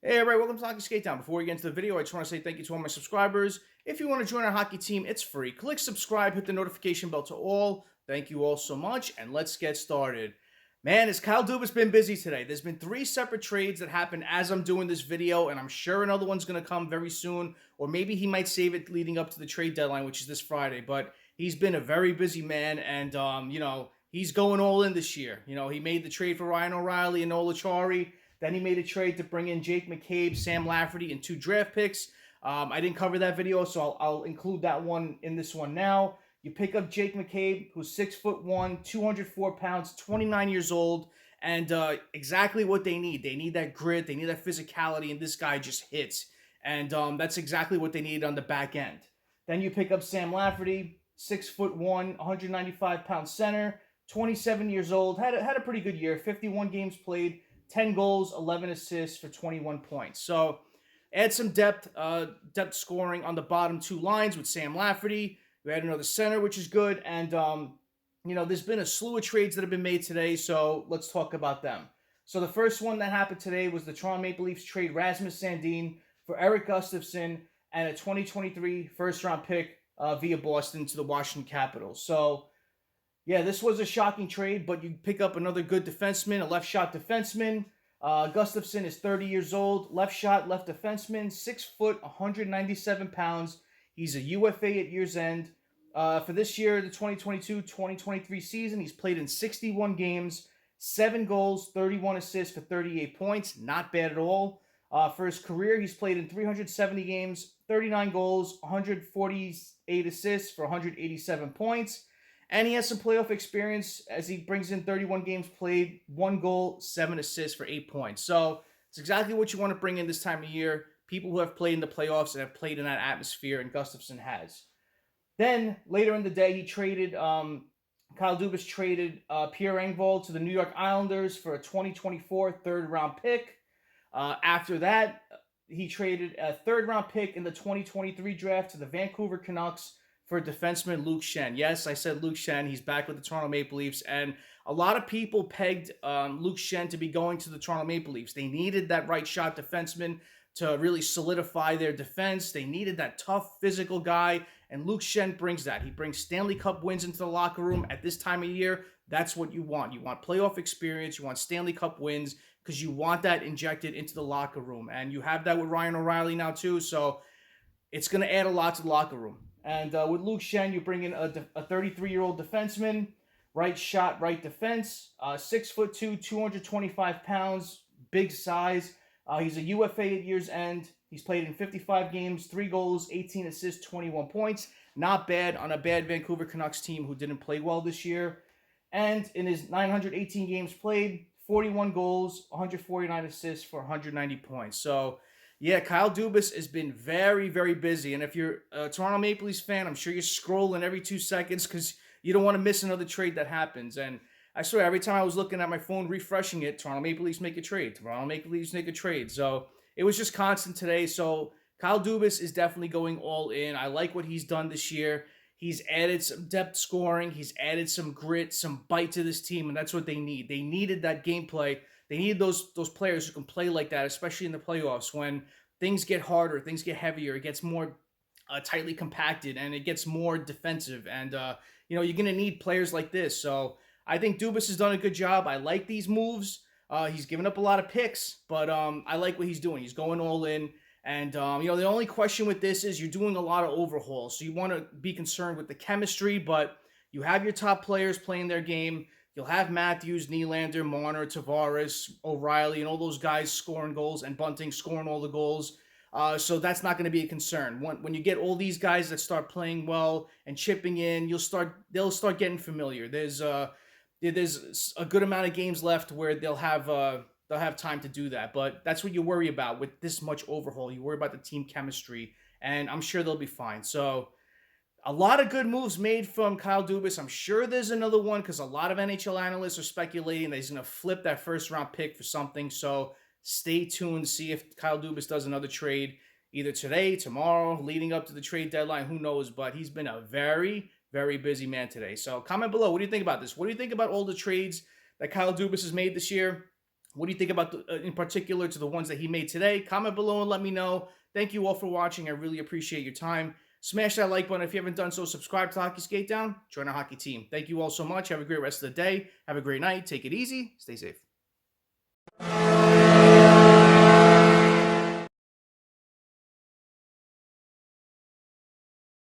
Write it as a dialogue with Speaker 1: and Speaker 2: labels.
Speaker 1: Hey, everybody, welcome to Hockey Skate Down. Before we get into the video, I just want to say thank you to all my subscribers. If you want to join our hockey team, it's free. Click subscribe, hit the notification bell to all. Thank you all so much, and let's get started. Man, has Kyle Dubas been busy today? There's been 3 separate trades that happened as I'm doing this video, and I'm sure another one's going to come very soon, or maybe he might save it leading up to the trade deadline, which is this Friday, but he's been a very busy man, and, he's going all in this year. He made the trade for Ryan O'Reilly and Noel Acciari. Then he made a trade to bring in Jake McCabe, Sam Lafferty, and 2 draft picks. I didn't cover that video, so I'll include that one in this one now. You pick up Jake McCabe, who's 6'1", 204 pounds, 29 years old, and exactly what they need. They need that grit, they need that physicality, and this guy just hits. And that's exactly what they needed on the back end. Then you pick up Sam Lafferty, 6'1", 195-pound center, 27 years old, had a pretty good year, 51 games played, 10 goals, 11 assists for 21 points. So add some depth scoring on the bottom 2 lines with Sam Lafferty. We had another center, which is good. And, there's been a slew of trades that have been made today, so let's talk about them. So the first one that happened today was the Toronto Maple Leafs trade Rasmus Sandin for Erik Gustafsson and a 2023 first-round pick via Boston to the Washington Capitals. So, yeah, this was a shocking trade, but you pick up another good defenseman, a left shot defenseman. Gustafsson is 30 years old, left shot, left defenseman, 6 foot, 197 pounds. He's a UFA at year's end. For this year, the 2022-2023 season, he's played in 61 games, 7 goals, 31 assists for 38 points. Not bad at all. For his career, he's played in 370 games, 39 goals, 148 assists for 187 points. And he has some playoff experience as he brings in 31 games played, 1 goal, 7 assists for 8 points. So it's exactly what you want to bring in this time of year. People who have played in the playoffs and have played in that atmosphere, and Gustafsson has. Then, later in the day, Kyle Dubas traded Pierre Engvall to the New York Islanders for a 2024 third-round pick. After that, he traded a third-round pick in the 2023 draft to the Vancouver Canucks for defenseman Luke Schenn. Yes, I said Luke Schenn. He's back with the Toronto Maple Leafs, and a lot of people pegged Luke Schenn to be going to the Toronto Maple Leafs. They needed that right shot defenseman to really solidify their defense. They needed that tough, physical guy, and Luke Schenn brings that. He brings Stanley Cup wins into the locker room at this time of year. That's what you want. You want playoff experience. You want Stanley Cup wins because you want that injected into the locker room, and you have that with Ryan O'Reilly now too, so it's going to add a lot to the locker room. And with Luke Schenn, you bring in a 33-year-old defenseman, right shot, right defense, 6'2", 225 pounds, big size. He's a UFA at year's end. He's played in 55 games, 3 goals, 18 assists, 21 points. Not bad on a bad Vancouver Canucks team who didn't play well this year. And in his 918 games played, 41 goals, 149 assists for 190 points. So, yeah, Kyle Dubas has been very, very busy. And if you're a Toronto Maple Leafs fan, I'm sure you're scrolling every 2 seconds because you don't want to miss another trade that happens. And I swear, every time I was looking at my phone, refreshing it, Toronto Maple Leafs make a trade. Toronto Maple Leafs make a trade. So it was just constant today. So Kyle Dubas is definitely going all in. I like what he's done this year. He's added some depth scoring. He's added some grit, some bite to this team, and that's what they need. They needed that gameplay. They need those players who can play like that, especially in the playoffs when things get harder, things get heavier, it gets more tightly compacted, and it gets more defensive. And, you're going to need players like this. So I think Dubas has done a good job. I like these moves. He's given up a lot of picks, but I like what he's doing. He's going all in. And, the only question with this is you're doing a lot of overhauls. So you want to be concerned with the chemistry, but you have your top players playing their game. You'll have Matthews, Nylander, Marner, Tavares, O'Reilly, and all those guys scoring goals, and Bunting scoring all the goals. So that's not going to be a concern. When you get all these guys that start playing well and chipping in, they'll start getting familiar. There's a good amount of games left where they'll have time to do that. But that's what you worry about with this much overhaul. You worry about the team chemistry, and I'm sure they'll be fine. So a lot of good moves made from Kyle Dubas. I'm sure there's another one because a lot of NHL analysts are speculating that he's going to flip that first-round pick for something. So stay tuned, see if Kyle Dubas does another trade either today, tomorrow, leading up to the trade deadline. Who knows? But he's been a very, very busy man today. So comment below. What do you think about this? What do you think about all the trades that Kyle Dubas has made this year? What do you think about, in particular, to the ones that he made today? Comment below and let me know. Thank you all for watching. I really appreciate your time. Smash that like button if you haven't done so. Subscribe to Hockey Skate Down. Join our hockey team. Thank you all so much. Have a great rest of the day. Have a great night. Take it easy. Stay safe.